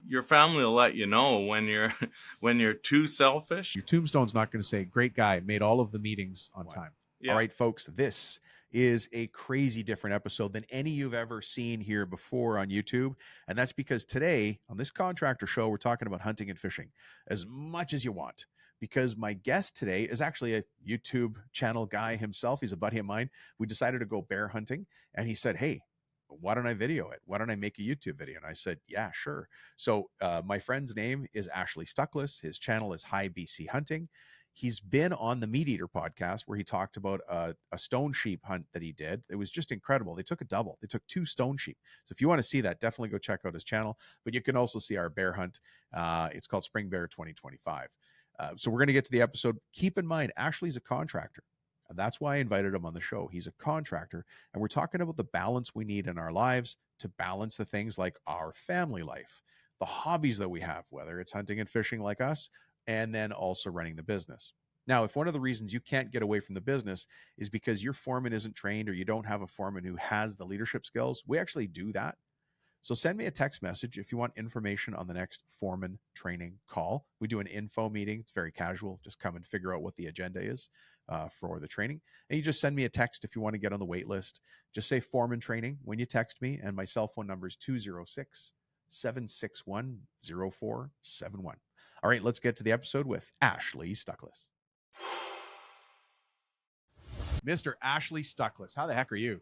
your family will let you know when you're when you're too selfish. Your tombstone's not going to say, great guy, made all of the meetings on time. Yeah. All right, folks, this is a crazy different episode than any you've ever seen here before on YouTube. And that's because today on this contractor show, we're talking about hunting and fishing as much as you want. Because my guest today is actually a YouTube channel guy himself. He's a buddy of mine. We decided to go bear hunting. And he said, hey, why don't I video it? Why don't I make a YouTube video? And I said, yeah, sure. So my friend's name is Ashley Stuckless. His channel is High BC Hunting. He's been on the Meat Eater podcast where he talked about a stone sheep hunt that he did. It was just incredible. They took a double. They took 2 stone sheep. So if you want to see that, definitely go check out his channel. But you can also see our bear hunt. It's called Spring Bear 2025. So we're going to get to the episode. Keep in mind, Ashley's a contractor. And that's why I invited him on the show. He's a contractor. And we're talking about the balance we need in our lives to balance the things like our family life, the hobbies that we have, whether it's hunting and fishing like us, and then also running the business. Now, if one of the reasons you can't get away from the business is because your foreman isn't trained or you don't have a foreman who has the leadership skills, we actually do that. So send me a text message if you want information on the next foreman training call. We do an info meeting. It's very casual. Just come and figure out what the agenda is for the training. And you just send me a text if you want to get on the wait list. Just say foreman training when you text me. And my cell phone number is 206-761-0471. All right, let's get to the episode with Ashley Stuckless. Mr. Ashley Stuckless, how the heck are you?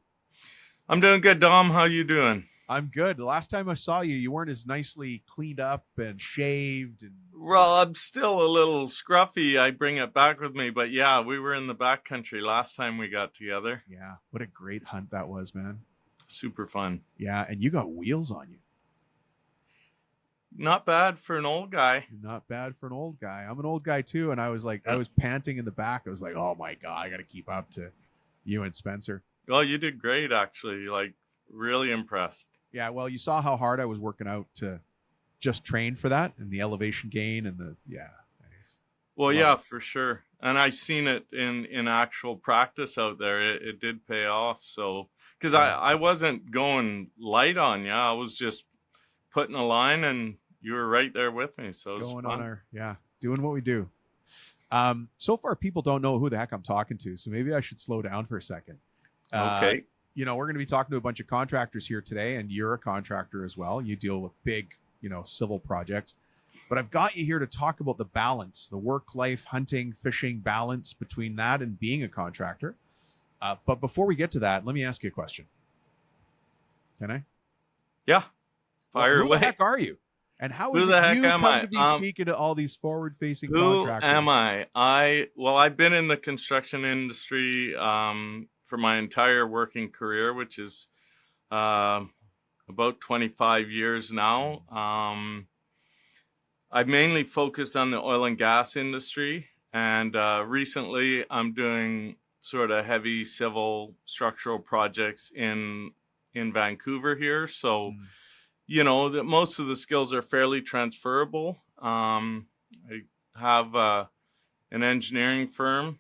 I'm doing good, Dom. How you doing? I'm good. The last time I saw you, you weren't as nicely cleaned up and shaved. Well, I'm still a little scruffy. I bring it back with me. But yeah, we were in the backcountry last time we got together. Yeah, what a great hunt that was, man. Super fun. Yeah, and you got wheels on you. Not bad for an old guy. Not bad for an old guy. I'm an old guy too, and I was like, I was panting in the back. I was like, oh my God, I got to keep up to you and Spencer. Well, you did great, actually. Like, really impressed. Yeah, well, you saw how hard I was working out to just train for that and the elevation gain and the, yeah. Well, yeah, for sure. And I seen it in actual practice out there. It did pay off. So, because I wasn't going light on you. I was just putting a line and you were right there with me. So it was going fun. On our, yeah, doing what we do. So far, people don't know who the heck I'm talking to. So maybe I should slow down for a second. Okay. You know, we're going to be talking to a bunch of contractors here today, and you're a contractor as well. You deal with big, you know, civil projects. But I've got you here to talk about the balance, the work-life, hunting, fishing balance between that and being a contractor. But before we get to that, let me ask you a question. Can I? Yeah. Fire away. Who the heck are you? And how is it you come to be speaking to all these forward-facing contractors? Who am I? Well, I've been in the construction industry for my entire working career, which is about 25 years now. I've mainly focused on the oil and gas industry, and recently I'm doing sort of heavy civil structural projects in Vancouver here. So, you know, that most of the skills are fairly transferable. I have an engineering firm.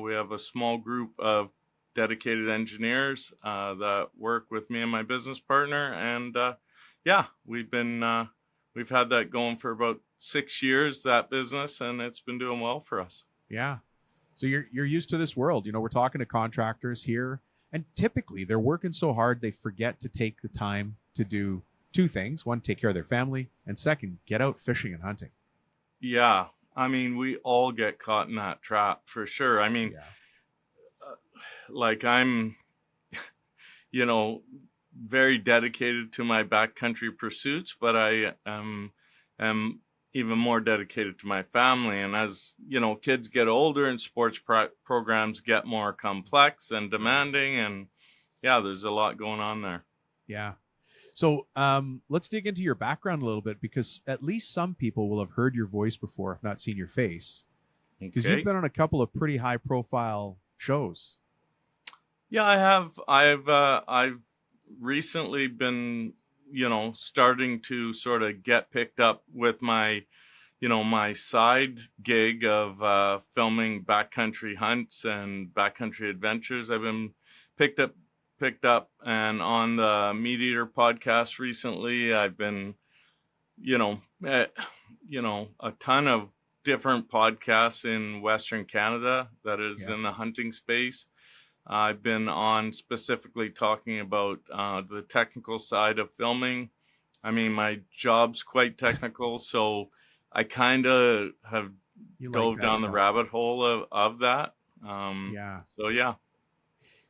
We have a small group of dedicated engineers that work with me and my business partner, and yeah, we've had that going for about 6 years, that business, and it's been doing well for us. Yeah. So you're used to this world. You know, we're talking to contractors here, and typically they're working so hard they forget to take the time to do 2 things. One, take care of their family, and second, get out fishing and hunting. Yeah. I mean, we all get caught in that trap for sure. I mean, like I'm, you know, very dedicated to my backcountry pursuits, but I am even more dedicated to my family. And as, you know, kids get older and sports programs get more complex and demanding, and yeah, there's a lot going on there. Yeah. So let's dig into your background a little bit, because at least some people will have heard your voice before, if not seen your face, because you've been on a couple of pretty high profile shows. Yeah, I have. I've recently been, you know, starting to sort of get picked up with my, you know, my side gig of filming backcountry hunts and backcountry adventures. I've been picked up and on the Meat Eater podcast recently. I've been you know, uh, a ton of different podcasts in Western Canada that is Yeah. in the hunting space. I've been on specifically talking about the technical side of filming. I mean, my job's quite technical, so I kind of have You like dove that down the stuff. rabbit hole of that. Yeah. So yeah,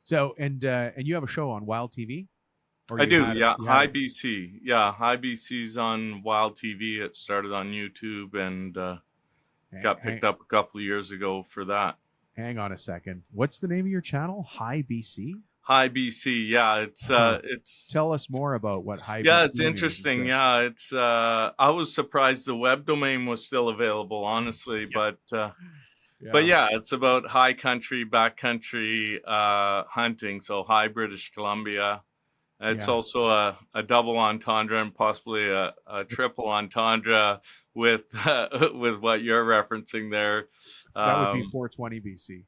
So, and you have a show on Wild TV, or I do. Yeah, you had High it. BC. Yeah, High BC's on Wild TV. It started on YouTube and got Hang, picked up a couple of years ago for that. hang on a second. What's the name of your channel? High BC? High BC. Yeah, Huh. it's Tell us more about what High yeah, BC it's means. interesting. Yeah, it's I was surprised the web domain was still available, honestly, Yeah. but Yeah. yeah, it's about high country, backcountry hunting, so high British Columbia. It's Yeah. also a double entendre and possibly a triple entendre with with what you're referencing there. That would be Um, 420 BC.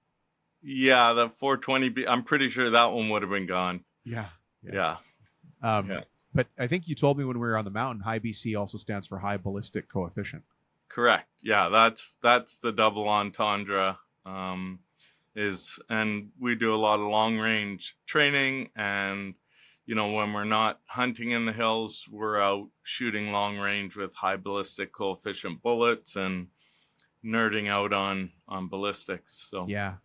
yeah, the 420B. I'm pretty sure that one would have been gone. Yeah. Yeah. Yeah, Um, yeah, but I think you told me when we were on the mountain, high BC also stands for high ballistic coefficient. correct. Yeah, that's the double entendre. And we do a lot of long range training, and when we're not hunting in the hills, we're out shooting long range with high ballistic coefficient bullets and nerding out on ballistics. So Yeah.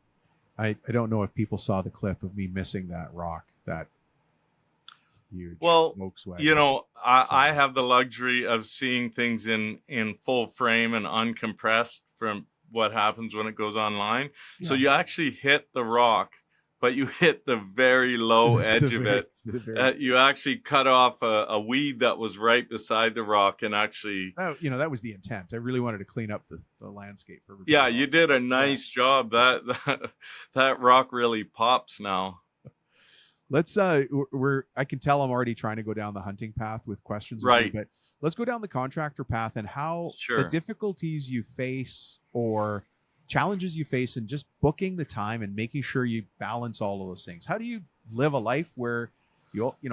I don't know if people saw the clip of me missing that rock, that huge well, Volkswagen. I have the luxury of seeing things in full frame and uncompressed from what happens when it goes online. So Yeah. you actually hit the rock, but you hit the very low edge of it. The very You actually cut off a weed that was right beside the rock, and actually, that was the intent. I really wanted to clean up the landscape for everybody yeah, else. you did a Yeah. nice job. That rock really pops now. Let's I can tell I'm already trying to go down the hunting path with questions with you, Right. but let's go down the contractor path and how the Sure. difficulties you face or challenges you face in just booking the time and making sure you balance all of those things. How do you live a life where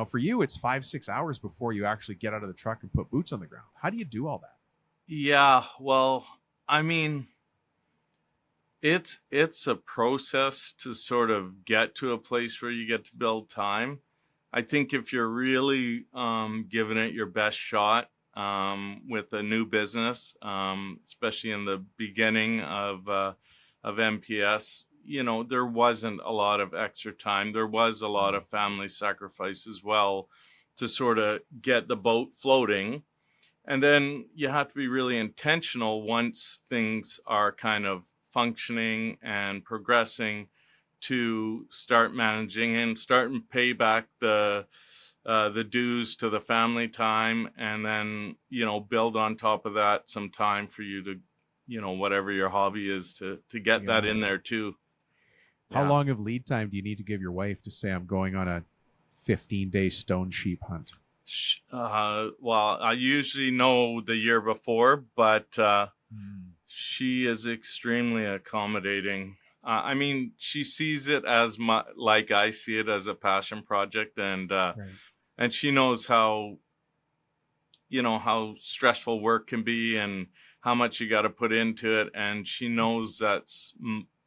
for you it's 5-6 hours before you actually get out of the truck and put boots on the ground? How do you do all that? Yeah. Well, I mean, it's a process to sort of get to a place where you get to build time. I think if you're really giving it your best shot with a new business, especially in the beginning of MPS, there wasn't a lot of extra time. There was a lot of family sacrifice as well to sort of get the boat floating. And then you have to be really intentional once things are kind of functioning and progressing to start managing and start and pay back the dues to the family time, and then build on top of that some time for you to whatever your hobby is to get that Yeah. in there too. How Yeah. long of lead time do you need to give your wife to say I'm going on a 15-day stone sheep hunt? Well, I usually know the year before, but she is extremely accommodating. I mean, she sees it as like I see it, as a passion project, Right. and she knows how stressful work can be and how much you got to put into it, and she knows that's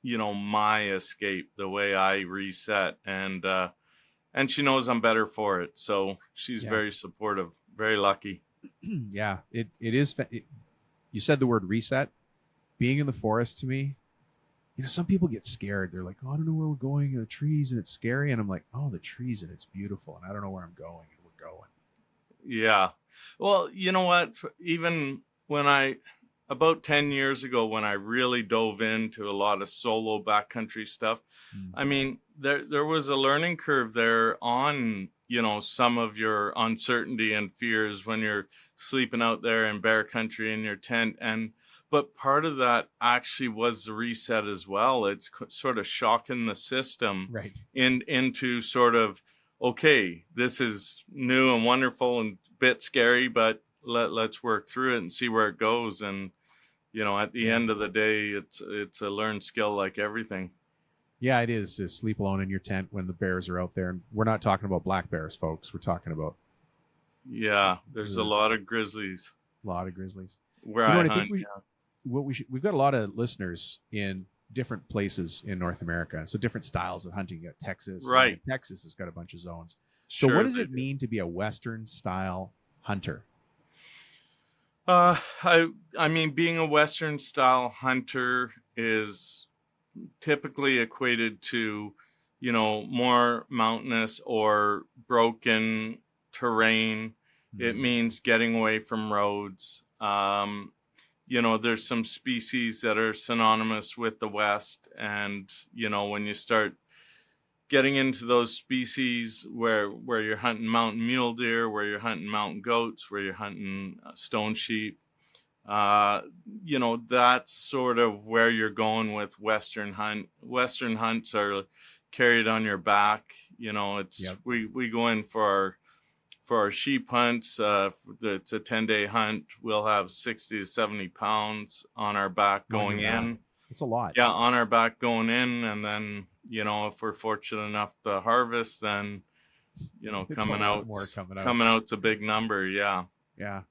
my escape, the way I reset, and she knows I'm better for it. So she's Yeah. very supportive, very lucky. Yeah. It is. You said the word reset. Being in the forest to me, some people get scared. They're like, oh, I don't know where we're going in the trees and it's scary. And I'm like, oh, the trees and it's beautiful. And I don't know where I'm going and we're going. Yeah. Well, you know what? Even about 10 years ago, when I really dove into a lot of solo backcountry stuff, I mean, there was a learning curve there on, some of your uncertainty and fears when you're sleeping out there in bear country in your tent. But part of that actually was the reset as well. It's sort of shocking the system Right. into sort of, okay, this is new and wonderful and a bit scary, but let's work through it and see where it goes. And at the end of the day, it's a learned skill like everything. Yeah, it is to sleep alone in your tent when the bears are out there. And we're not talking about black bears, folks. We're talking about Yeah, there's a lot of grizzlies. A lot of grizzlies. where You know I what I think hunt. we've got a lot of listeners in different places in North America. So different styles of hunting. You got Texas. And Right. Texas has got a bunch of zones. So what Sure does they it do. mean to be a Western style hunter? I mean, being a Western style hunter is typically equated to, more mountainous or broken terrain. It Hmm. means getting away from roads. There's some species that are synonymous with the West. And, when you start getting into those species where you're hunting mountain mule deer, where you're hunting mountain goats, where you're hunting stone sheep, uh, that's sort of where you're going with Western hunts are carried on your back. It's Yep. we go in for our sheep hunts. It's a 10-day hunt. We'll have 60 to 70 pounds on our back On your going back. in. It's a lot. Yeah, on our back going in, and then if we're fortunate enough to harvest, then It's a lot more coming out. coming out's a big number. Yeah. Yeah.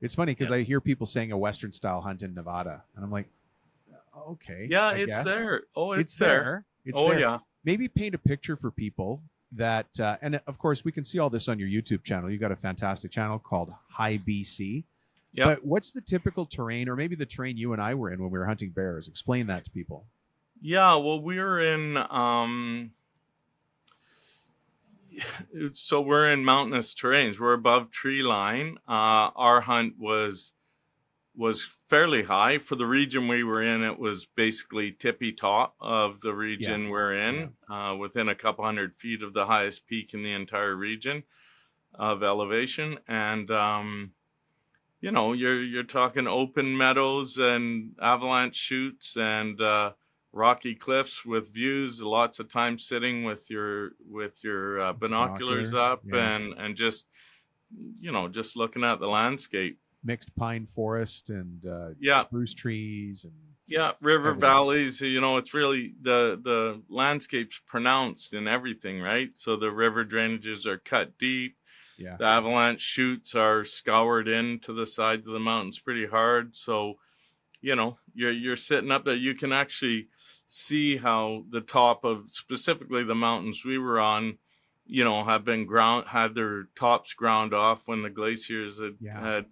It's funny because Yeah. I hear people saying a Western style hunt in Nevada. And I'm like, okay, Yeah, I it's guess. there. Oh, It's there. there. It's Oh, there. yeah. Maybe paint a picture for people that, and of course, we can see all this on your YouTube channel. You got a fantastic channel called High BC. Yep. But what's the typical terrain, or maybe the terrain you and I were in when we were hunting bears? Explain that to people. Yeah, well, we're in so we're in mountainous terrains. We're above tree line. Our hunt was fairly high for the region we were in. It was basically tippy top of the region we're in, within a couple 100 feet of the highest peak in the entire region of elevation. And you're talking open meadows and avalanche chutes and rocky cliffs with views. Lots of time sitting with your binoculars up and just just looking at the landscape. Mixed pine forest and spruce trees and river everything. valleys. It's really the landscape's pronounced in everything, right? So the river drainages are cut deep. Yeah. The avalanche chutes are scoured into the sides of the mountains pretty hard. So, you're sitting up there. You can actually see how the top of specifically the mountains we were on, have been had their tops ground off when the glaciers had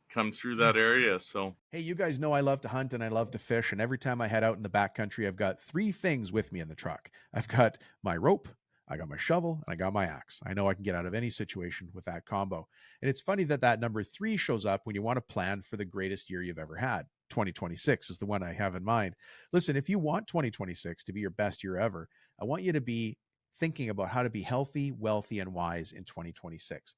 come through that area. So, hey, you guys know I love to hunt and I love to fish. And every time I head out in the backcountry, I've got 3 things with me in the truck. I've got my rope, I got my shovel, and I got my axe. I know I can get out of any situation with that combo. And it's funny that number 3 shows up when you want to plan for the greatest year you've ever had. 2026 is the one I have in mind. Listen, if you want 2026 to be your best year ever, I want you to be thinking about how to be healthy, wealthy, and wise in 2026.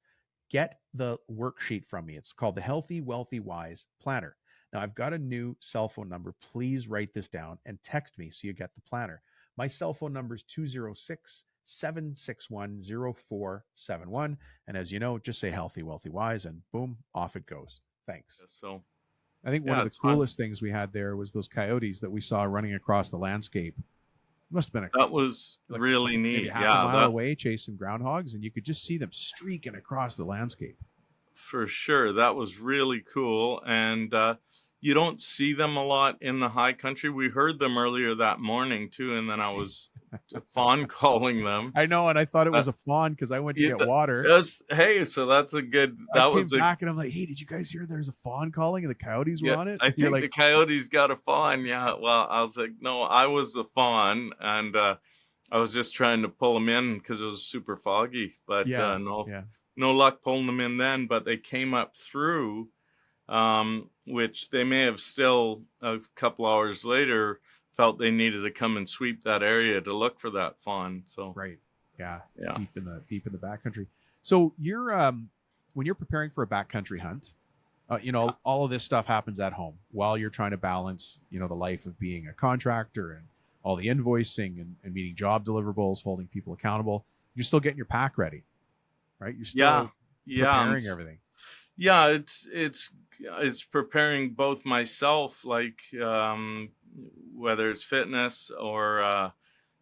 Get the worksheet from me. It's called the Healthy, Wealthy, Wise Planner. Now, I've got a new cell phone number. Please write this down and text me so you get the planner. My cell phone number is 206-761-0471. And as you know, just say healthy, wealthy, wise, and boom, off it goes. Thanks. So I think one of the coolest things we had there was those coyotes that we saw running across the landscape. It must have been that was really neat. Maybe half a mile away chasing groundhogs, and you could just see them streaking across the landscape. For sure. That was really cool. And you don't see them a lot in the high country. We heard them earlier that morning too, and then I was fawn calling them. I know, and I thought it was a fawn because I went to get water. Hey, so that's a good. I came back and I'm like, hey, did you guys hear? There's a fawn calling, and the coyotes were on it. I think the coyotes got a fawn. Yeah. Well, I was like, no, I was the fawn, and I was just trying to pull them in because it was super foggy. But no luck pulling them in then. But they came up through. Which they may have still a couple hours later felt they needed to come and sweep that area to look for that fawn. So deep in the backcountry. So you're when you're preparing for a backcountry hunt, all of this stuff happens at home while you're trying to balance the life of being a contractor and all the invoicing and meeting job deliverables, holding people accountable. You're still getting your pack ready, right? You're still preparing everything. Yeah, it's preparing both myself, like whether it's fitness or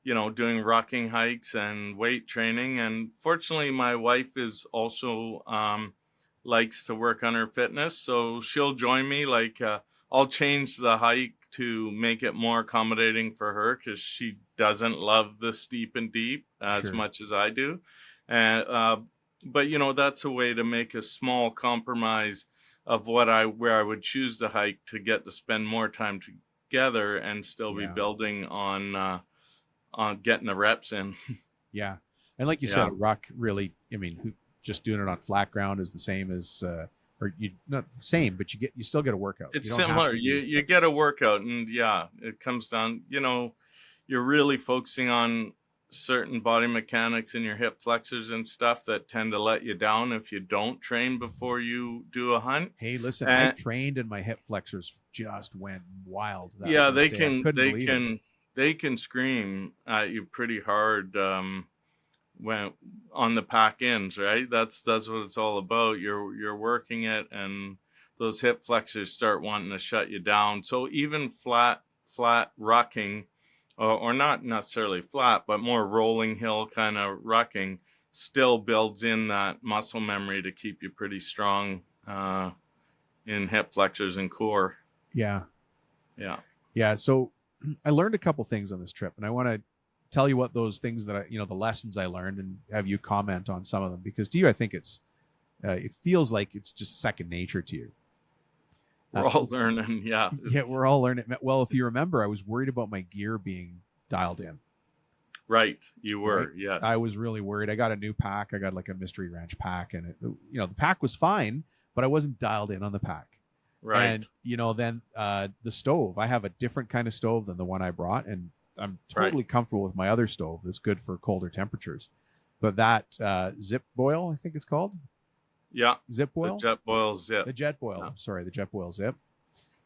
doing rocking hikes and weight training. And fortunately, my wife is also likes to work on her fitness, so she'll join me. Like I'll change the hike to make it more accommodating for her because she doesn't love the steep and deep as Sure. much as I do. And but that's a way to make a small compromise of where I would choose to hike to get to spend more time together and still be Yeah. building on getting the reps in. Yeah. And like you said, Yeah. a ruck really, I mean, just doing it on flat ground is the same as, or you not the same, but you still get a workout. It's You don't have similar. to be, You get a workout, and yeah, it comes down, you're really focusing on certain body mechanics in your hip flexors and stuff that tend to let you down if you don't train before you do a hunt. hey, listen, I And trained and my hip flexors just went wild that yeah, first day. I couldn't believe it. they can scream at you pretty hard when on the pack ends, right? That's what it's all about. You're working it, and those hip flexors start wanting to shut you down. So even flat rucking, or not necessarily flat, but more rolling hill kind of rucking, still builds in that muscle memory to keep you pretty strong in hip flexors and core. Yeah. Yeah. Yeah. So I learned a couple things on this trip, and I want to tell you what those things that the lessons I learned, and have you comment on some of them, because to you, I think it feels like it's just second nature to you. We're all learning. Yeah. Yeah, we're all learning. Well, if you remember, I was worried about my gear being dialed in. Right. You were. Right? Yes. I was really worried. I got a new pack. I got like a Mystery Ranch pack, and the pack was fine, but I wasn't dialed in on the pack. Right. And then the stove, I have a different kind of stove than the one I brought, and I'm totally comfortable with my other stove that's good for colder temperatures. But that Zip Boil, I think it's called. Yeah. Zip Boil? The Jetboil Zip. The Jetboil. Yeah. Sorry, the Jetboil Zip.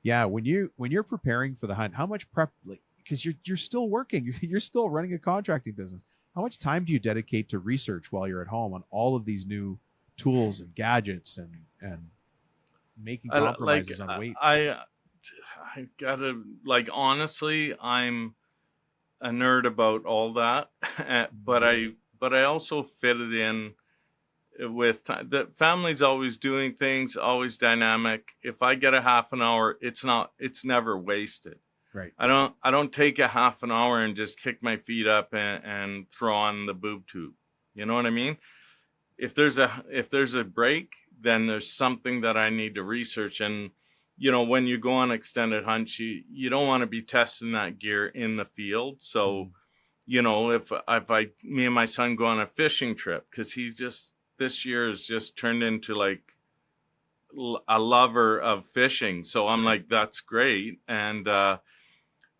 Yeah, when you're preparing for the hunt, how much prep, because you're still working, you're still running a contracting business. How much time do you dedicate to research while you're at home on all of these new tools and gadgets and making compromises on weight? I gotta, honestly, I'm a nerd about all that, but I also fit it in with time. The family's always doing things, always dynamic. If I get a half an hour, it's never wasted. Right. I don't take a half an hour and just kick my feet up and throw on the boob tube. You know what I mean? If there's a break, then there's something that I need to research. And when you go on extended hunts, you don't want to be testing that gear in the field. So if me and my son go on a fishing trip, because this year has just turned into like a lover of fishing. So I'm like, that's great. And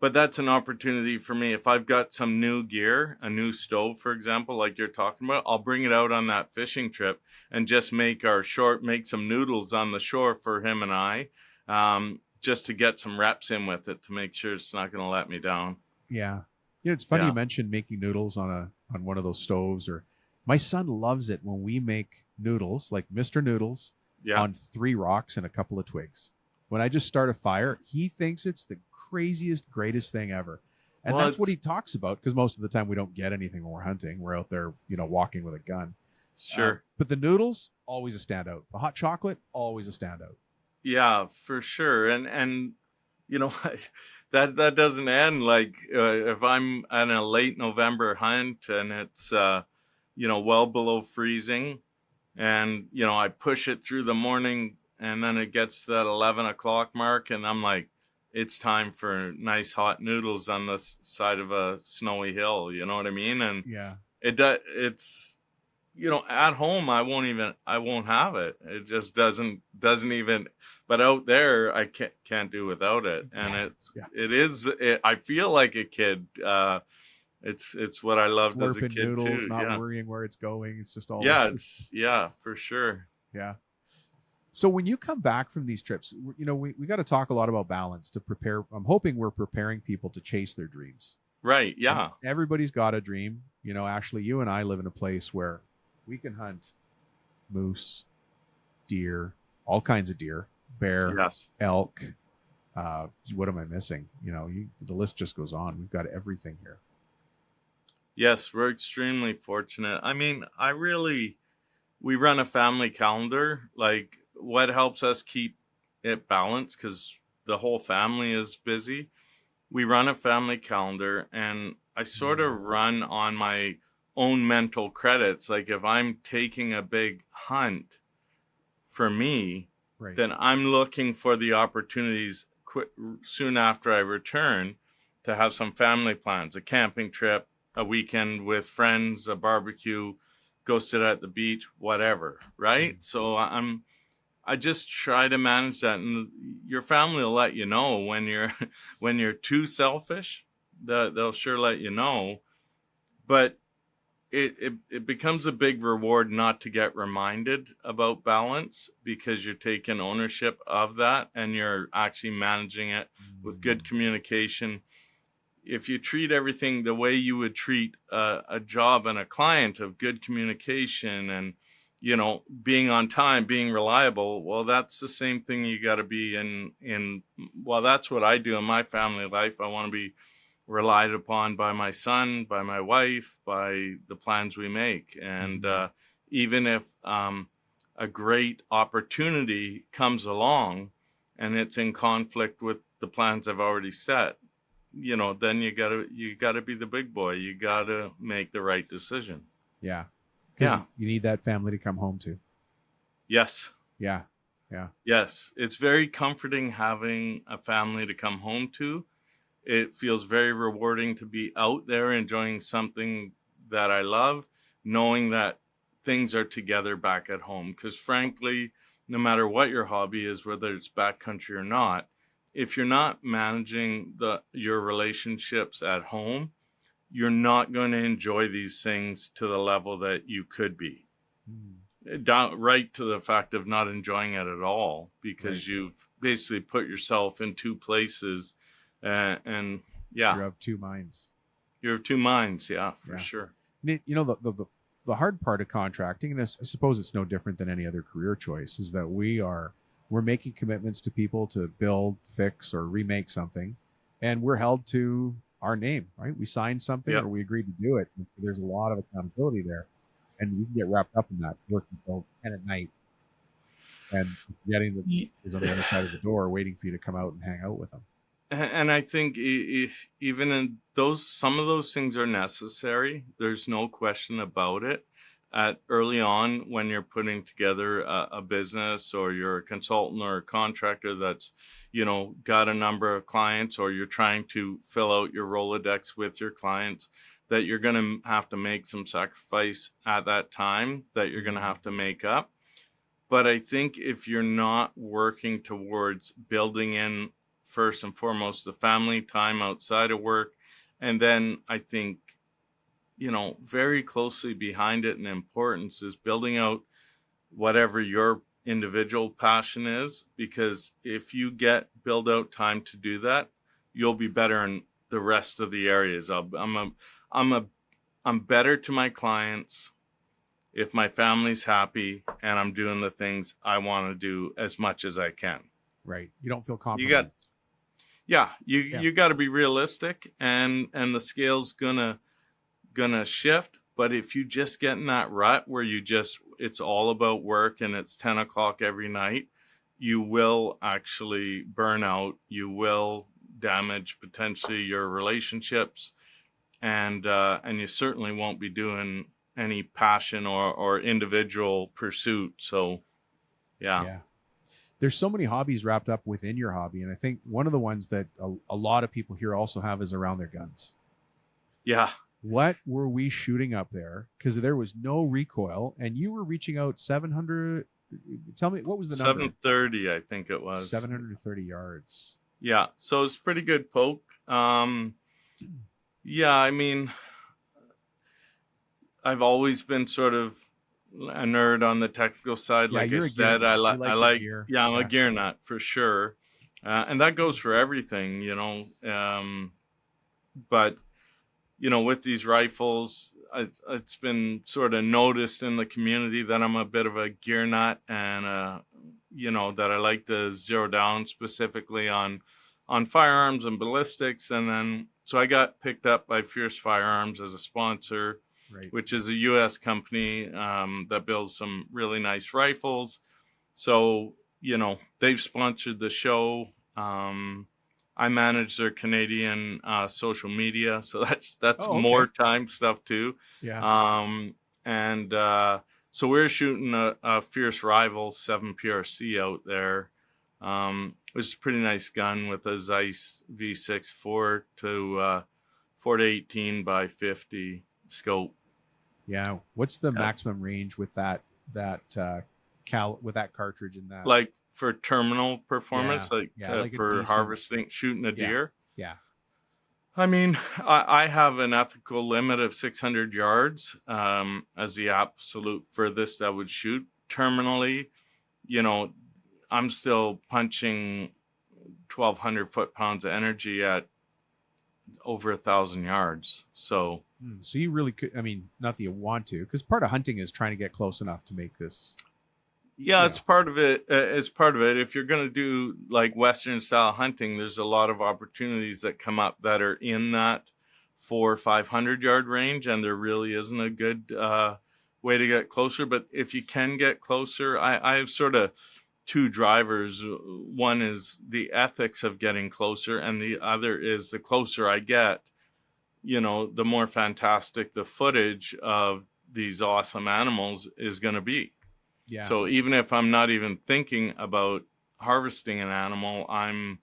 but that's an opportunity for me. If I've got some new gear, a new stove, for example, like you're talking about, I'll bring it out on that fishing trip and just make some noodles on the shore for him and I, just to get some reps in with it to make sure it's not going to let me down. Yeah. It's funny you mentioned making noodles on one of those stoves. Or my son loves it when we make noodles, like Mr. Noodles, on 3 rocks and a couple of twigs. When I just start a fire, he thinks it's the craziest, greatest thing ever. And that's what he talks about, because most of the time we don't get anything when we're hunting. We're out there, walking with a gun. Sure. But the noodles, always a standout. The hot chocolate, always a standout. Yeah, for sure. And that doesn't end. Like if I'm on a late November hunt and it's well below freezing, and I push it through the morning, and then it gets to that 11 o'clock mark, and I'm like, it's time for nice hot noodles on the side of a snowy hill. You know what I mean? And it's at home I won't have it. It just doesn't even. But out there I can't do without it. And I feel like a kid. It's what I loved as a kid noodles, too. Not worrying where it's going. It's just all. Yeah, for sure. Yeah. So when you come back from these trips, we got to talk a lot about balance to prepare. I'm hoping we're preparing people to chase their dreams. Right. Yeah. Everybody's got a dream. Ashley, you and I live in a place where we can hunt moose, deer, all kinds of deer, bear, elk. What am I missing? The list just goes on. We've got everything here. Yes, we're extremely fortunate. I mean, we run a family calendar. Like, what helps us keep it balanced, because the whole family is busy. We run a family calendar, and I sort of run on my own mental credits. Like, if I'm taking a big hunt for me, Right. then I'm looking for the opportunities soon after I return to have some family plans, a camping trip, a weekend with friends, a barbecue, go sit at the beach, whatever, right? So I just try to manage that, and your family will let you know when you're when you're too selfish. They'll sure let you know, but it becomes a big reward not to get reminded about balance, because you're taking ownership of that and you're actually managing it with good communication. If you treat everything the way you would treat a job and a client, of good communication and, being on time, being reliable, well, that's the same thing you got to be well, that's what I do in my family life. I want to be relied upon by my son, by my wife, by the plans we make. And even if a great opportunity comes along and it's in conflict with the plans I've already set, then you gotta be the big boy. You gotta make the right decision. Yeah. Because Yeah. you need that family to come home to. Yes. Yeah. Yeah. Yes. It's very comforting having a family to come home to. It feels very rewarding to be out there enjoying something that I love, knowing that things are together back at home. Because frankly, no matter what your hobby is, whether it's backcountry or not, if you're not managing your relationships at home, you're not going to enjoy these things to the level that you could be. Down right to the fact of not enjoying it at all, because you've basically put yourself in two places. And yeah, You have two minds. you have two minds. Yeah, for sure. And the hard part of contracting, and I suppose it's no different than any other career choice, is that we're making commitments to people to build, fix, or remake something, and we're held to our name, right? We signed something or we agreed to do it. And so there's a lot of accountability there, and we can get wrapped up in that, working until 10 at night, and getting the is on the other side of the door waiting for you to come out and hang out with them. And I think even in some of those things are necessary. There's no question about it. Early on, when you're putting together a business, or you're a consultant or a contractor that's, got a number of clients, or you're trying to fill out your Rolodex with your clients, that you're going to have to make some sacrifice at that time that you're going to have to make up. But I think if you're not working towards building in, first and foremost, the family time outside of work, and then I think, very closely behind it in importance is building out whatever your individual passion is, because if you build out time to do that, you'll be better in the rest of the areas. I'm better to my clients if my family's happy and I'm doing the things I want to do as much as I can. Right. You don't feel compromised. You got to be realistic, and the scale's gonna shift. But if you just get in that rut where it's all about work and it's 10 o'clock every night, you will actually burn out. You will damage potentially your relationships, and you certainly won't be doing any passion or individual pursuit. So yeah. There's so many hobbies wrapped up within your hobby, and I think one of the ones that a lot of people here also have is around their guns. Yeah. What were we shooting up there? Because there was no recoil, and you were reaching out 700. Tell me, what was the number? 730, I think it was. 730 yards. Yeah, so it's pretty good poke. Yeah, I mean, I've always been sort of a nerd on the technical side. Yeah, like I you're a said, gear I nut. You like, gear. yeah, I'm a gear nut for sure. And that goes for everything, but, with these rifles, it's been sort of noticed in the community that I'm a bit of a gear nut, and, that I like to zero down specifically on firearms and ballistics. And then, so I got picked up by Fierce Firearms as a sponsor. Right. which is a U.S. company that builds some really nice rifles. So, they've sponsored the show. I manage their Canadian social media, so that's Oh, more okay. time stuff too. Yeah. And so we're shooting a Fierce Rival 7 PRC out there, which is a pretty nice gun with a Zeiss V6 4 to 18 by 50 scope. Yeah. What's the maximum range with that with that cartridge in that? Like for terminal performance, like a for decent harvesting, shooting a deer. Yeah. I mean, I have an ethical limit of 600 yards as the absolute furthest I would shoot terminally. I'm still punching 1,200 foot-pounds of energy at over 1,000 yards. So you really could. I mean, not that you want to, because part of hunting is trying to get close enough to make this. Yeah, it's part of it. It's part of it. If you're going to do like Western style hunting, there's a lot of opportunities that come up that are in that 400 or 500 yard range, and there really isn't a good way to get closer. But if you can get closer, I have sort of two drivers. One is the ethics of getting closer, and the other is the closer I get, the more fantastic the footage of these awesome animals is going to be. Yeah. So even if I'm not even thinking about harvesting an animal, I'm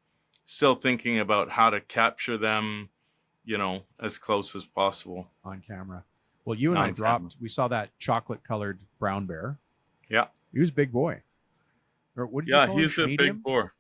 still thinking about how to capture them, as close as possible on camera. Well, you and I dropped. We saw that chocolate-colored brown bear. Yeah, he was a big boy. Or what did you call him? He's a big boar.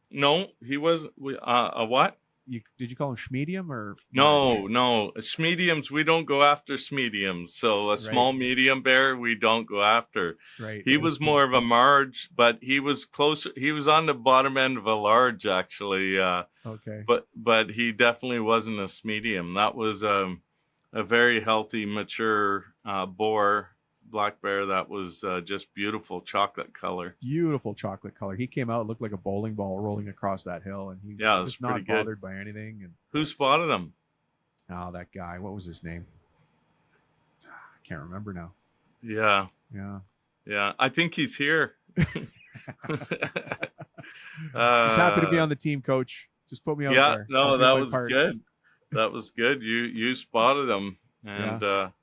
No, he was a what? Did you call him schmedium or no schmediums? We don't go after schmediums. So a small medium bear we don't go after. Right. He was more of a marge, but he was closer. He was on the bottom end of a large actually. Okay. But he definitely wasn't a schmedium. That was a very healthy, mature boar. Black bear that was just beautiful chocolate color. Beautiful chocolate color. He came out, looked like a bowling ball rolling across that hill, and he was not bothered by anything. And who spotted him? Oh, that guy. What was his name? I can't remember now. Yeah. I think he's here. He's happy to be on the team, Coach. Just put me out there. No, that was good. That was good. You spotted him, and.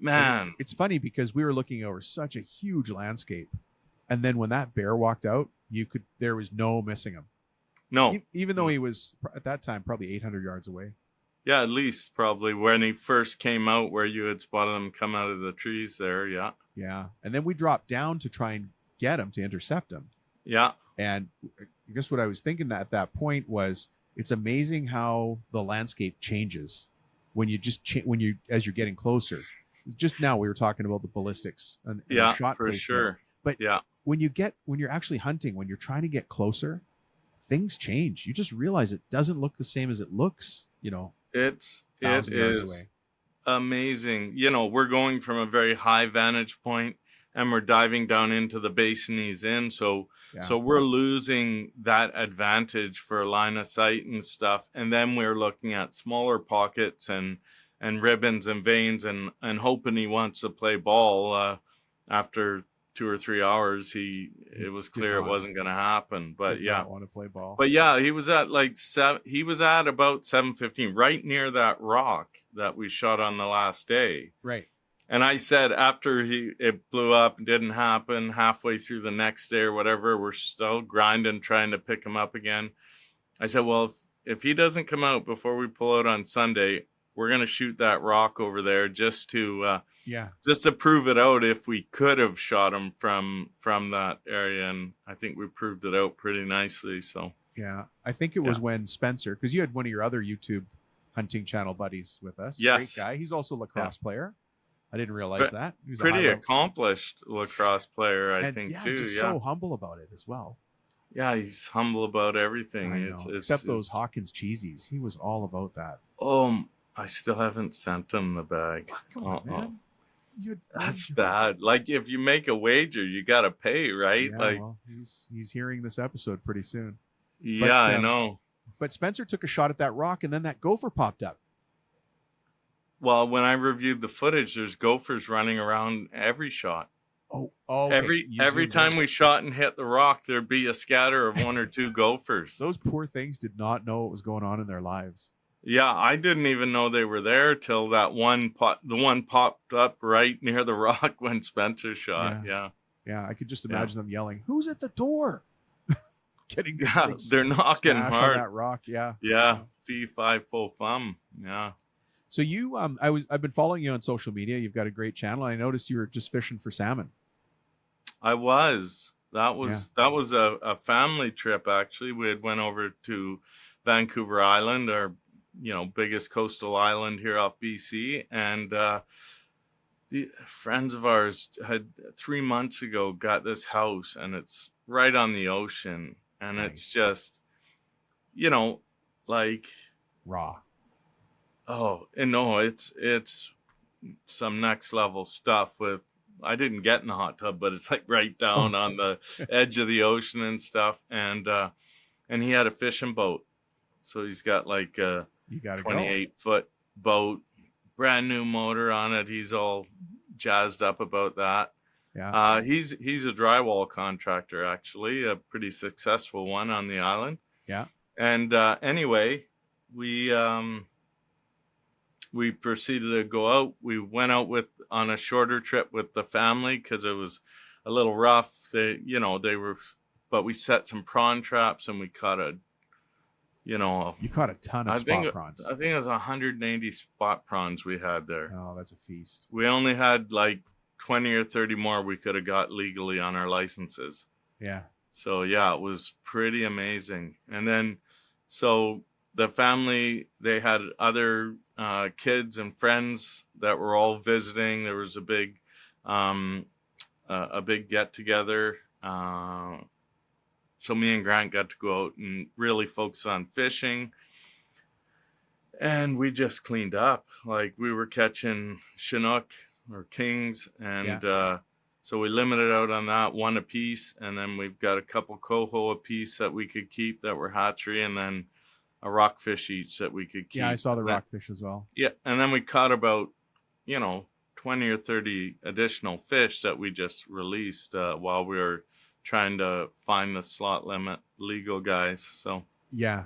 Man, it's funny because we were looking over such a huge landscape, and then when that bear walked out, there was no missing him. No, even though he was at that time probably 800 yards away. Yeah, at least probably when he first came out, where you had spotted him come out of the trees there. Yeah, and then we dropped down to try and get him to intercept him. Yeah, and I guess what I was thinking at that point was it's amazing how the landscape changes when you as you're getting closer. Just now we were talking about the ballistics and the shot for placement. Sure. But when you're actually hunting, when you're trying to get closer, things change. You just realize it doesn't look the same as it looks, it is amazing. We're going from a very high vantage point and we're diving down into the basin he's in. So we're losing that advantage for line of sight and stuff. And then we're looking at smaller pockets and ribbons and veins and hoping he wants to play ball. After 2 or 3 hours, it was clear it wasn't going to happen. But not want to play ball. But he was at he was at about 7:15, right near that rock that we shot on the last day. Right. And I said after it blew up and didn't happen, halfway through the next day or whatever, we're still grinding, trying to pick him up again. I said, well, if he doesn't come out before we pull out on Sunday, we're going to shoot that rock over there just to prove it out if we could have shot him from that area. And I think we proved it out pretty nicely. So, I think it was when Spencer, because you had one of your other YouTube hunting channel buddies with us. Yes. Great guy. He's also a lacrosse player. I didn't realize that. He's pretty accomplished lacrosse player, I think, too. Just so humble about it as well. Yeah, he's humble about everything. Except those Hawkins cheesies. He was all about that. I still haven't sent him the bag. Come on, man. That's bad. Like if you make a wager, you got to pay, right? Yeah, well, he's hearing this episode pretty soon. Yeah, I know. But Spencer took a shot at that rock, and then that gopher popped up. Well, when I reviewed the footage, there's gophers running around every shot. Oh, okay. You Every zoomed in. time we shot and hit the rock, there'd be a scatter of 1 or 2 gophers. Those poor things did not know what was going on in their lives. Yeah, I didn't even know they were there till the one popped up right near the rock when Spencer shot. Yeah. Yeah, I could just imagine them yelling, "Who's at the door?" Getting this big They're knocking smash hard. on that rock. Yeah. Fee, fi, fo, fum. Yeah. So you, I've been following you on social media. You've got a great channel. I noticed you were just fishing for salmon. I was. That was a family trip actually. We had went over to Vancouver Island, our biggest coastal island here off BC, and the friends of ours had 3 months ago got this house, and it's right on the ocean, and Nice. it's just like Raw. oh, and no, it's some next level stuff with. I didn't get in the hot tub, but it's like right down on the edge of the ocean and stuff. And he had a fishing boat. So he's got like a 28-foot boat, brand new motor on it. He's all jazzed up about that. Yeah. He's a drywall contractor, actually, a pretty successful one on the island. Yeah. And anyway, we proceeded to go out. We went out on a shorter trip with the family because it was a little rough. But we set some prawn traps and we caught you caught a ton of spot prawns. I think it was 180 spot prawns we had there. Oh, that's a feast. We only had like 20 or 30 more we could have got legally on our licenses. Yeah. So yeah, it was pretty amazing. And then, so the family, they had other kids and friends that were all visiting. There was a big get together. So me and Grant got to go out and really focus on fishing. And we just cleaned up. Like we were catching Chinook or kings. And so we limited out on that, one a piece. And then we've got a couple coho a piece that we could keep that were hatchery. And then a rockfish each that we could keep. Yeah, I saw the rockfish as well. Yeah, and then we caught about 20 or 30 additional fish that we just released while we were trying to find the slot limit legal guys. So yeah,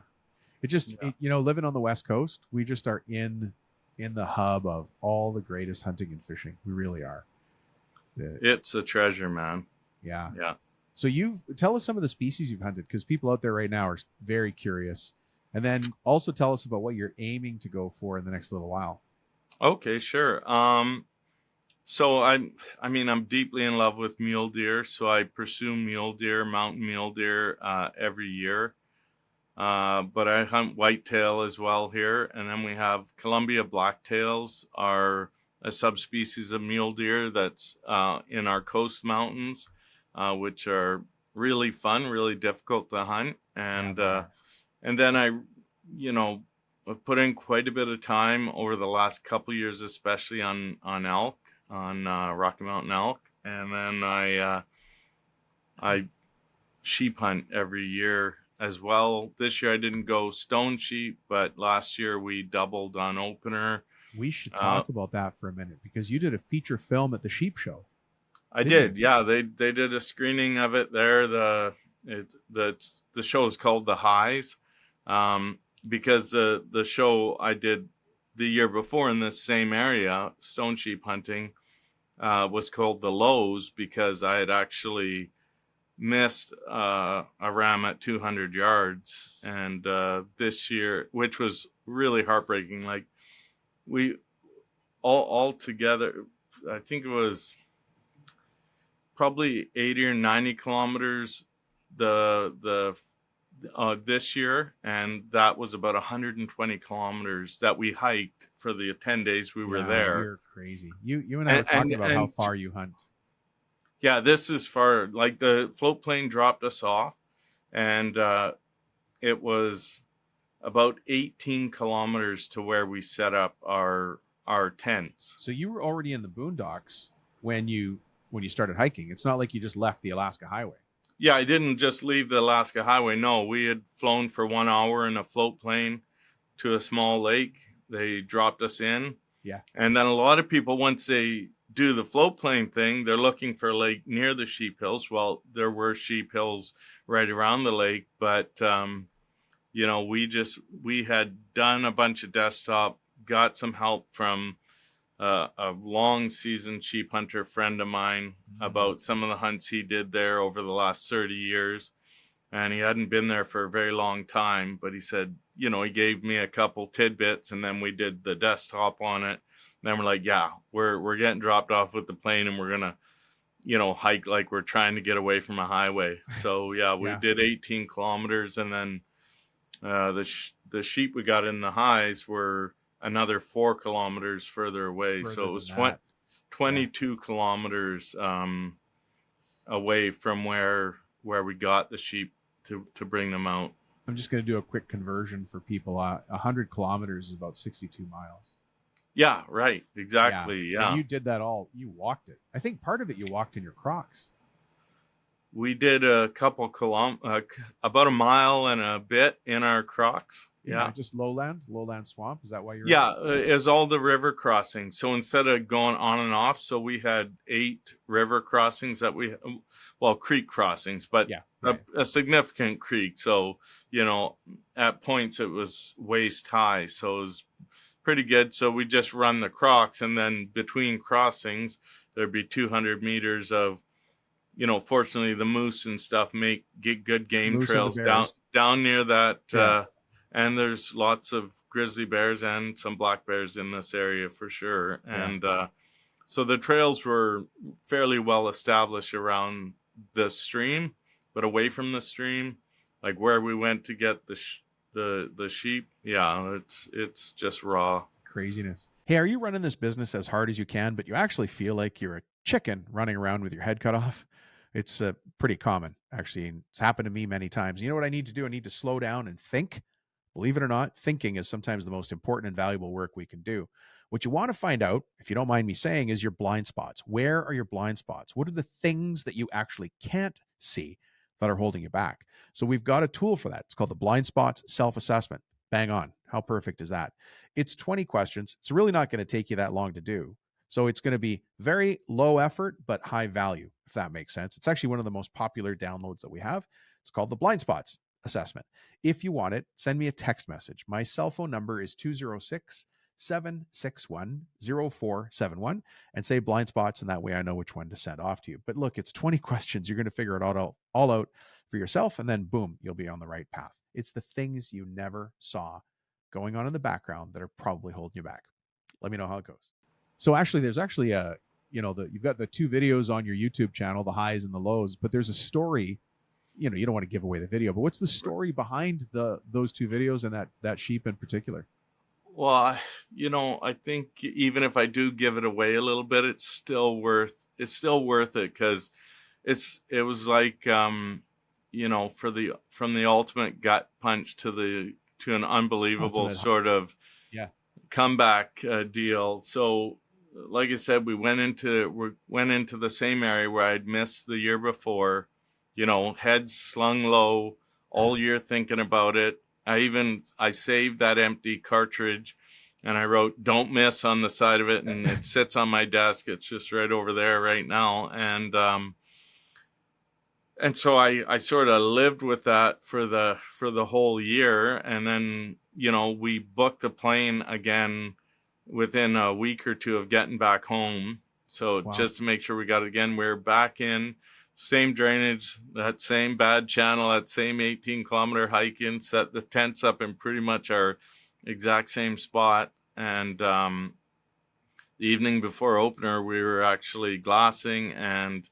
it just living on the West Coast, we just are in the hub of all the greatest hunting and fishing. We really are. It's a treasure, man. Yeah. So tell us some of the species you've hunted, because people out there right now are very curious. And then also tell us about what you're aiming to go for in the next little while. Okay, sure. So I'm deeply in love with mule deer. So I pursue mountain mule deer every year. But I hunt whitetail as well here. And then we have Columbia blacktails are a subspecies of mule deer that's in our coast mountains, which are really fun, really difficult to hunt. And then I've put in quite a bit of time over the last couple years, especially on elk, on Rocky Mountain elk. And then I sheep hunt every year as well. This year I didn't go stone sheep, but last year we doubled on opener. We should talk about that for a minute, because you did a feature film at the sheep show. I did. Yeah, they did a screening of it there. The show is called The Highs. Because the show I did the year before in this same area, stone sheep hunting, was called The Lows, because I had actually missed a ram at 200 yards. And this year, which was really heartbreaking, like we all together, I think it was probably 80 or 90 kilometers this year, and that was about 120 kilometers that we hiked for the 10 days we were there. You're crazy. You and I were talking about how far you hunt. Yeah, this is far. Like the float plane dropped us off, and it was about 18 kilometers to where we set up our tents. So you were already in the boondocks when you started hiking. It's not like you just left the Alaska Highway. Yeah, I didn't just leave the Alaska Highway. No, we had flown for 1 hour in a float plane to a small lake. They dropped us in, Yeah. And then a lot of people, once they do the float plane thing, they're looking for a lake near the sheep hills. Well, there were sheep hills right around the lake, but you know, we had done a bunch of desktop, got some help from a long seasoned sheep hunter friend of mine about some of the hunts he did there over the last 30 years. And he hadn't been there for a very long time, but he said, you know, he gave me a couple tidbits, and then we did the desktop on it. And then we're like, yeah, we're getting dropped off with the plane, and we're gonna, you know, hike like we're trying to get away from a highway. So yeah, we Yeah. did 18 kilometers, and then the sheep we got in the highs were another 4 kilometers further away. Further So it than was that. 22 kilometers away from where we got the sheep to bring them out. I'm just going to do a quick conversion for people. 100 kilometers is about 62 miles. Yeah, right. Exactly. Yeah. And you did that all. You walked it. I think part of it you walked in your Crocs. We did a couple about a mile and a bit in our Crocs. Yeah. Just lowland swamp. Is that why you're? Yeah, is all the river crossings. So instead of going on and off, so we had 8 river crossings that creek crossings, but a significant creek. So, you know, at points it was waist high. So it was pretty good. So we just run the Crocs, and then between crossings, there'd be 200 meters of, you know, fortunately the moose and stuff get good game Moose trails down near that. And there's lots of grizzly bears and some black bears in this area for sure. And so the trails were fairly well established around the stream, but away from the stream, like where we went to get the sheep. Yeah, it's just raw craziness. Hey, are you running this business as hard as you can, but you actually feel like you're a chicken running around with your head cut off? It's pretty common, actually. It's happened to me many times. You know what I need to do? I need to slow down and think. Believe it or not, thinking is sometimes the most important and valuable work we can do. What you want to find out, if you don't mind me saying, is your blind spots. Where are your blind spots? What are the things that you actually can't see that are holding you back? So we've got a tool for that. It's called the Blind Spots Self-Assessment. Bang on. How perfect is that? It's 20 questions. It's really not going to take you that long to do. So it's going to be very low effort, but high value, if that makes sense. It's actually one of the most popular downloads that we have. It's called the Blind Spots Assessment. If you want it, send me a text message. My cell phone number is 206-761-0471 and say blind spots, and that way I know which one to send off to you. But look, it's 20 questions. You're going to figure it all out for yourself, and then boom, you'll be on the right path. It's the things you never saw going on in the background that are probably holding you back. Let me know how it goes. So Ashley, there's actually you've got the 2 videos on your YouTube channel, the highs and the lows, but there's a story. You know, you don't want to give away the video, but what's the story behind those 2 videos and that sheep in particular? Well, you know, I think even if I do give it away a little bit, it's still worth it, because it was like you know, from the ultimate gut punch to an unbelievable sort of comeback deal. So like I said, we went into the same area where I'd missed the year before, you know, head slung low all year thinking about it. I saved that empty cartridge, and I wrote "Don't miss" on the side of it, and it sits on my desk. It's just right over there right now. And so I sort of lived with that for the whole year. And then, you know, we booked a plane again within a week or 2 of getting back home. So just to make sure we got it again, we're back in same drainage, that same bad channel, that same 18-kilometer hike in, set the tents up in pretty much our exact same spot. And the evening before opener, we were actually glassing and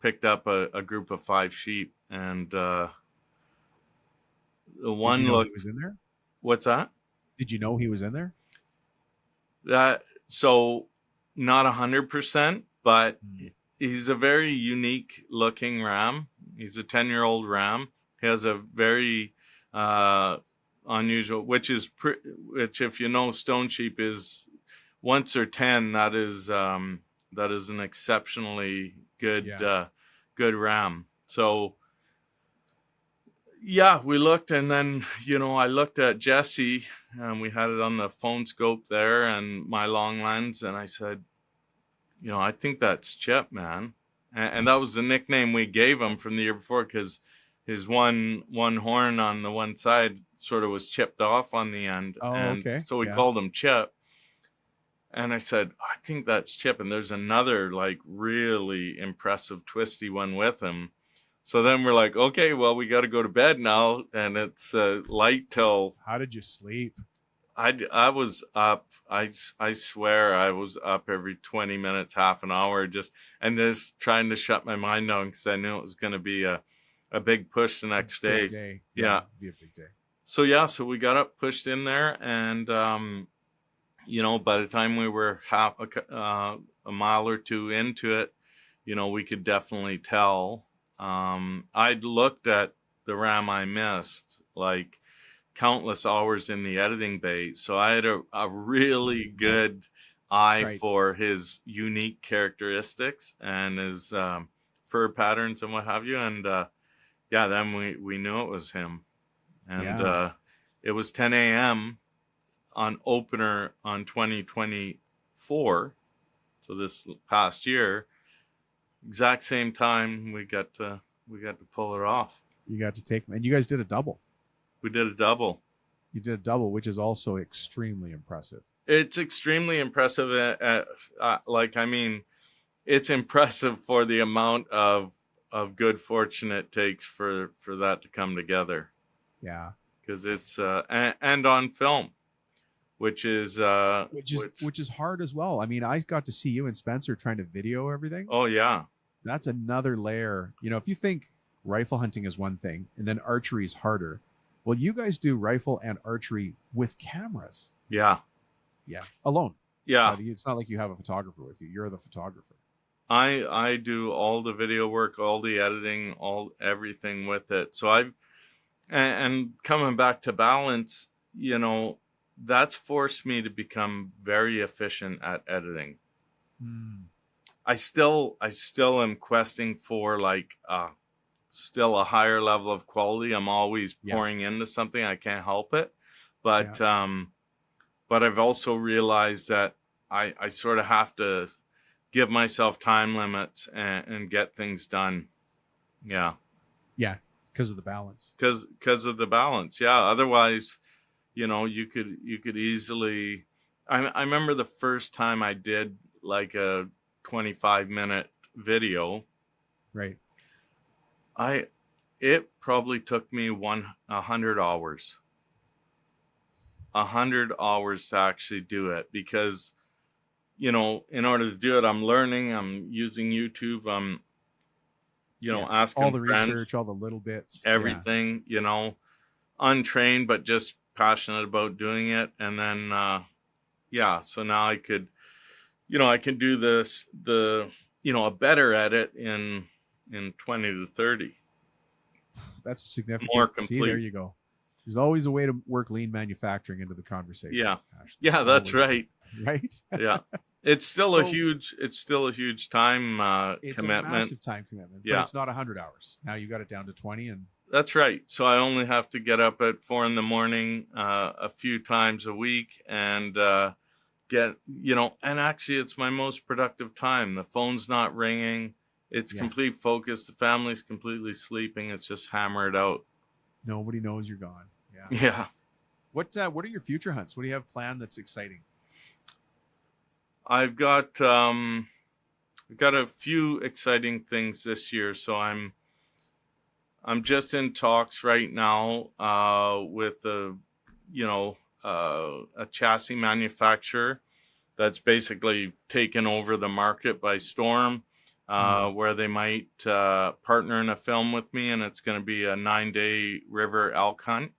picked up a group of 5 sheep. And the one Did you know he was in there? What's that? Did you know he was in there? So not 100%, but he's a very unique looking ram. He's a 10-year-old ram. He has a very unusual, which if you know stone sheep is once or 10, that is an exceptionally good ram. So Yeah, we looked, and then, I looked at Jesse, and we had it on the phone scope there and my long lens, and I said, I think that's Chip, man. And that was the nickname we gave him from the year before, because his one horn on the one side sort of was chipped off on the end. Oh, And okay. so we Yeah. called him Chip. And I said, I think that's Chip. And there's another like really impressive twisty one with him. So then we're like, okay, well, we got to go to bed now. And it's light till How did you sleep? I was up. I swear I was up every 20 minutes, half an hour, just trying to shut my mind down, because I knew it was going to be a big push the next Big day. day. Yeah. It'd be a big day. So we got up, pushed in there, and by the time we were a mile or two into it, we could definitely tell. I'd looked at the ram I missed like countless hours in the editing bay, so I had a really good eye Right. for his unique characteristics and his fur patterns and what have you. And then we knew it was him. And it was 10 a.m. on opener on 2024, so this past year, exact same time we got to pull it off. You got to take, and you guys did a double. We did a double. You did a double, which is also extremely impressive. It's extremely impressive. It's impressive for the amount of good fortune it takes for that to come together. Yeah, because it's and on film, which is hard as well. I mean, I got to see you and Spencer trying to video everything. Oh yeah, that's another layer. If you think rifle hunting is one thing and then archery is harder, well, you guys do rifle and archery with cameras. Yeah, alone. Yeah, it's not like you have a photographer with you. You're the photographer. I do all the video work, all the editing, everything with it. So and coming back to balance, that's forced me to become very efficient at editing. I still am questing for still a higher level of quality. I'm always pouring into something. I can't help it. But I've also realized that I sort of have to give myself time limits and get things done. Yeah. Yeah. Because of the balance. Because of the balance. Yeah. Otherwise, you could easily, I remember the first time I did like a 25-minute video. Right. It probably took me 100 hours. 100 hours to actually do it, because, in order to do it, I'm learning, I'm using YouTube, I'm, asking all the friends, research, all the little bits, everything, untrained, but just passionate about doing it. And then, so now I could, I can do this, a better edit in 20 to 30. That's a significant, more complete. See, there you go. There's always a way to work lean manufacturing into the conversation. Yeah. Ashley. Yeah, that's right. Right. Yeah. It's still a huge time it's commitment. A massive time commitment. Yeah. But it's not 100 hours. Now you got it down to 20. And that's right. So I only have to get up at 4 a.m. A few times a week and get, and actually it's my most productive time. The phone's not ringing. It's complete focus. The family's completely sleeping. It's just hammer it out. Nobody knows you're gone. Yeah. Yeah. What are your future hunts? What do you have planned that's exciting? I've got a few exciting things this year. So I'm just in talks right now with a chassis manufacturer that's basically taken over the market by storm, where they might partner in a film with me, and it's going to be a 9-day river elk hunt.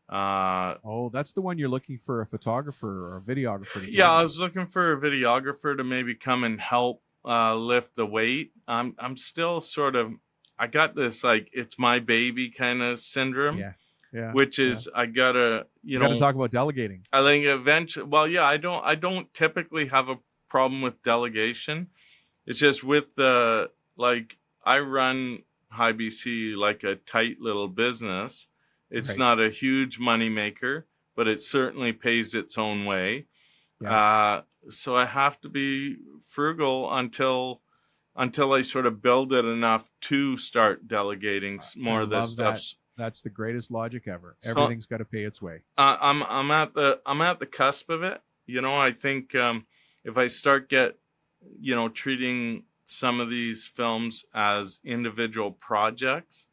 That's the one you're looking for a photographer or a videographer to I was looking for a videographer to maybe come and help lift the weight. I'm still sort of, I got this it's my baby kind of syndrome. Which is I gotta gotta talk about delegating. I think eventually, I don't typically have a problem with delegation. It's just with the I run High BC like a tight little business. It's Right. not a huge money maker, but it certainly pays its own way. Yeah. So I have to be frugal until I sort of build it enough to start delegating I more of this love stuff. that. That's the greatest logic ever. So Everything's got to pay its way. I'm at the cusp of it. I think if I start treating some of these films as individual projects,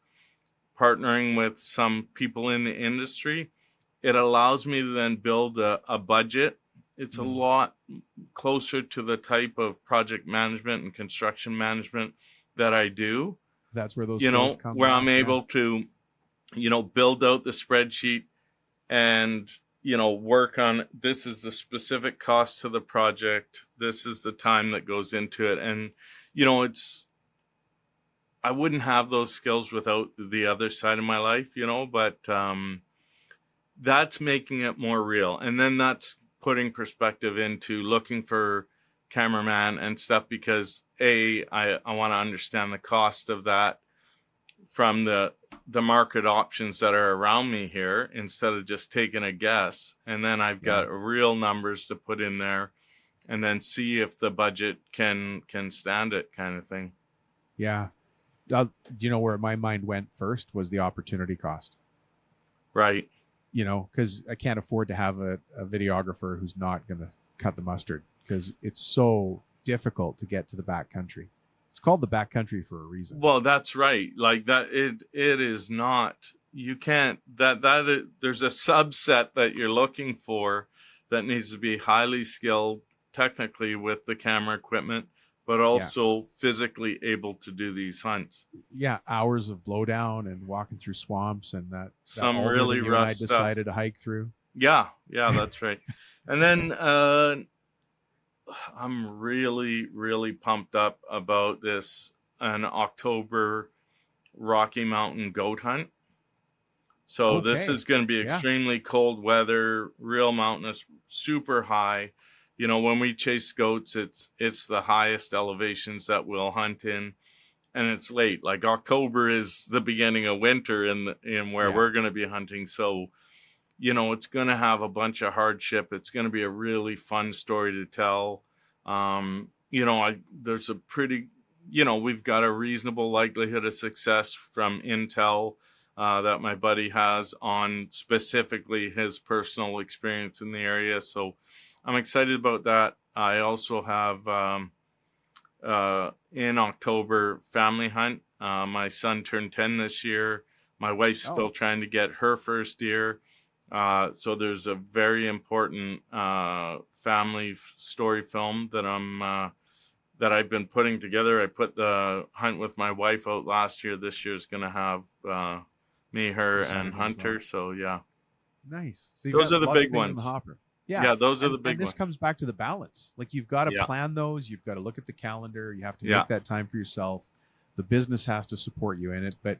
partnering with some people in the industry, it allows me to then build a budget. It's a lot closer to the type of project management and construction management that I do. That's where those skills come Where I'm back. able to, build out the spreadsheet and, work on, this is the specific cost to the project. This is the time that goes into it. And, I wouldn't have those skills without the other side of my life, but that's making it more real. And then that's putting perspective into looking for cameraman and stuff, because I want to understand the cost of that from the market options that are around me here, instead of just taking a guess. And then I've got real numbers to put in there, and then see if the budget can stand it, kind of thing. Yeah. Where my mind went first was the opportunity cost. Right. Because I can't afford to have a videographer who's not going to cut the mustard, because it's so difficult to get to the backcountry. It's called the backcountry for a reason. Well, that's right. Like that, it is not. You can't. There's a subset that you're looking for that needs to be highly skilled technically with the camera equipment, but also physically able to do these hunts. Yeah, hours of blowdown and walking through swamps, and that some really that you rough and I decided stuff to hike through. Yeah, that's right. And then I'm really, really pumped up about an October Rocky Mountain goat hunt. So this is going to be extremely cold weather, real mountainous, super high. When we chase goats, it's the highest elevations that we'll hunt in, and it's late. Like October is the beginning of winter in where we're going to be hunting. So, it's going to have a bunch of hardship. It's going to be a really fun story to tell. There's a pretty, we've got a reasonable likelihood of success from intel that my buddy has on specifically his personal experience in the area. So I'm excited about that. I also have in October family hunt. My son turned 10 this year. My wife's still trying to get her first deer. So there's a very important family story film that I've been putting together. I put the hunt with my wife out last year. This year's going to have me, her, and Hunter. Well. So yeah, nice. So those are the big ones. In the hopper. Yeah, those are the big ones. And this comes back to the balance. Like, you've got to plan those. You've got to look at the calendar. You have to make that time for yourself. The business has to support you in it. But,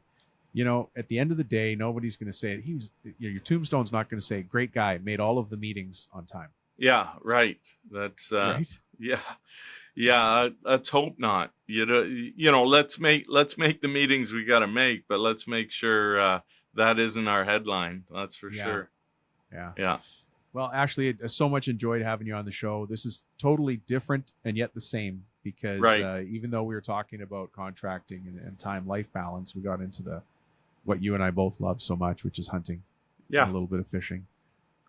at the end of the day, nobody's going to say your tombstone's not going to say, great guy, made all of the meetings on time. Yeah, right. That's right. Yeah. Let's hope not. Let's make the meetings we got to make, but let's make sure that isn't our headline. That's for sure. Yeah. Well, Ashley, I so much enjoyed having you on the show. This is totally different and yet the same, because even though we were talking about contracting and time-life balance, we got into what you and I both love so much, which is hunting. And a little bit of fishing.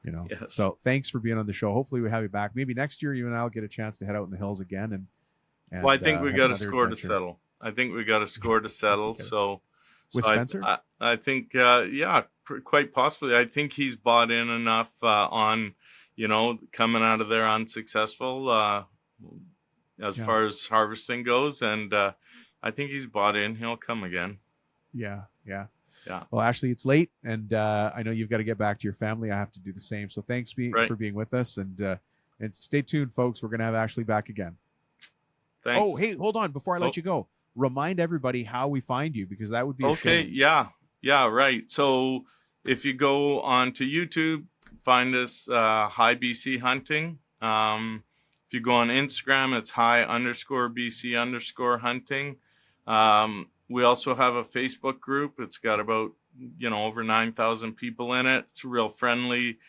Yes. So thanks for being on the show. Hopefully we have you back. Maybe next year you and I'll get a chance to head out in the hills again. And I think we got a score to settle. So with Spencer, I think quite possibly. I think he's bought in enough on coming out of there unsuccessful as far as harvesting goes, and I think he's bought in. He'll come again. Yeah. Well, Ashley, it's late, and I know you've got to get back to your family. I have to do the same. So thanks for being with us, and stay tuned, folks. We're gonna have Ashley back again. Thanks. Oh, hey, hold on before I let you go. Remind everybody how we find you, because that would be a shame. Yeah, right. So if you go onto YouTube, find us High BC Hunting. If you go on Instagram, it's High_BC_hunting. We also have a Facebook group. It's got about, over 9,000 people in it. It's a real friendly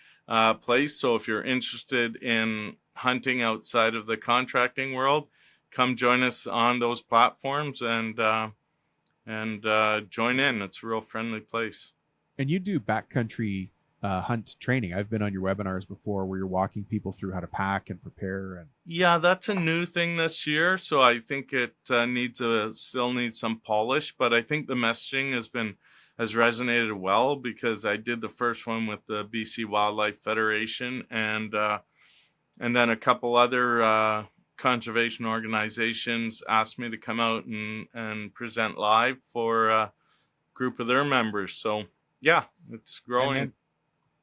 place. So if you're interested in hunting outside of the contracting world, come join us on those platforms and join in. It's a real friendly place. And you do backcountry hunt training. I've been on your webinars before where you're walking people through how to pack and prepare. And Yeah, that's a new thing this year. So I think it still needs some polish, but I think the messaging has resonated well because I did the first one with the BC Wildlife Federation and then a couple other conservation organizations asked me to come out and present live for a group of their members. So yeah, it's growing. then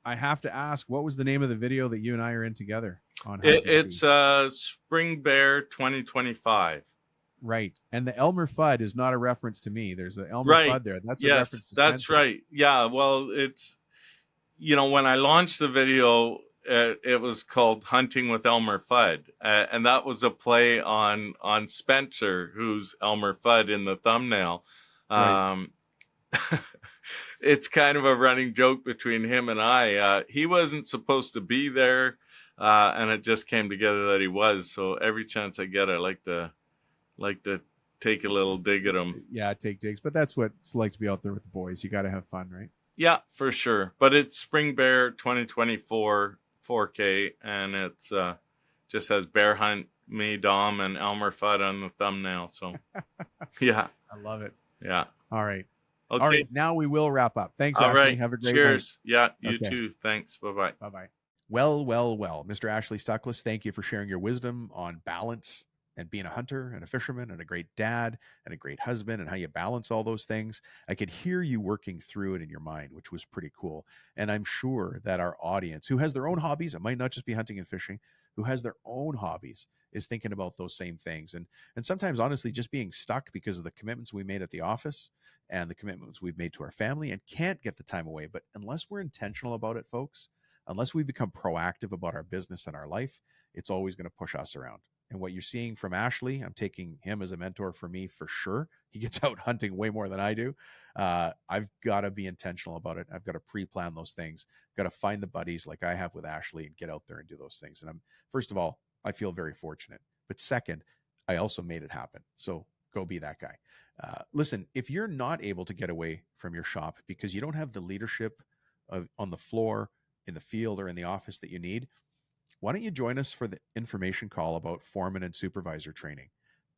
I have to ask, what was the name of the video that you and I are in together on? It's Spring Bear 2025. Right. And the Elmer Fudd is not a reference to me. There's an Elmer Right. Fudd there. That's a Yes, reference to that's Spencer. right. Yeah, well, it's, when I launched the video, it was called Hunting with Elmer Fudd. And that was a play on Spencer, who's Elmer Fudd in the thumbnail. Right. It's kind of a running joke between him and I. He wasn't supposed to be there, and it just came together that he was. So every chance I get, I like to take a little dig at him. Yeah, take digs. But that's what it's like to be out there with the boys. You got to have fun, right? Yeah, for sure. But it's Spring Bear 2024 4K, and it's just has Bear Hunt, me, Dom, and Elmer Fudd on the thumbnail. So, yeah. I love it. Yeah. All right. Okay. All right. Now we will wrap up. Thanks, All Ashley. right. Have a great Cheers. night. Yeah, you Okay. too. Thanks. Bye-bye. Bye-bye. Well, Mr. Ashley Stuckless, thank you for sharing your wisdom on balance and being a hunter and a fisherman and a great dad and a great husband and how you balance all those things. I could hear you working through it in your mind, which was pretty cool. And I'm sure that our audience, who has their own hobbies, it might not just be hunting and fishing, who has their own hobbies, is thinking about those same things. And sometimes, honestly, just being stuck because of the commitments we made at the office and the commitments we've made to our family and can't get the time away. But unless we're intentional about it, folks, unless we become proactive about our business and our life, it's always going to push us around. And what you're seeing from Ashley, I'm taking him as a mentor for me for sure. He gets out hunting way more than I do. I've got to be intentional about it. I've got to pre-plan those things. Got to find the buddies like I have with Ashley and get out there and do those things. And first of all, I feel very fortunate. But second, I also made it happen. So go be that guy. Listen, if you're not able to get away from your shop because you don't have the leadership on the floor, in the field, or in the office that you need, why don't you join us for the information call about foreman and supervisor training?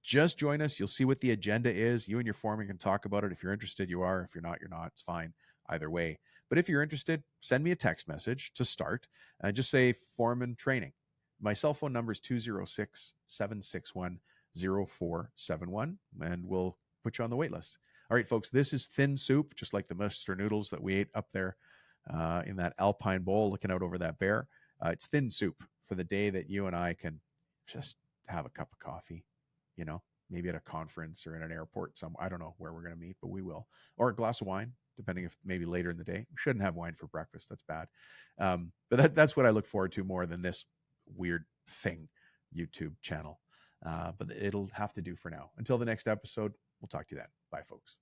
Just join us. You'll see what the agenda is. You and your foreman can talk about it. If you're interested, you are. If you're not, you're not. It's fine either way. But if you're interested, send me a text message to start and just say foreman training. My cell phone number is 206-761-0471, and we'll put you on the wait list. All right, folks, this is Thin Soup, just like the Mr. Noodles that we ate up there in that alpine bowl looking out over that bear. It's Thin Soup for the day that you and I can just have a cup of coffee, maybe at a conference or in an airport somewhere. I don't know where we're going to meet, but we will. Or a glass of wine, depending if maybe later in the day. We shouldn't have wine for breakfast. That's bad. But that's what I look forward to more than this weird thing YouTube channel. But it'll have to do for now. Until the next episode, we'll talk to you then. Bye, folks.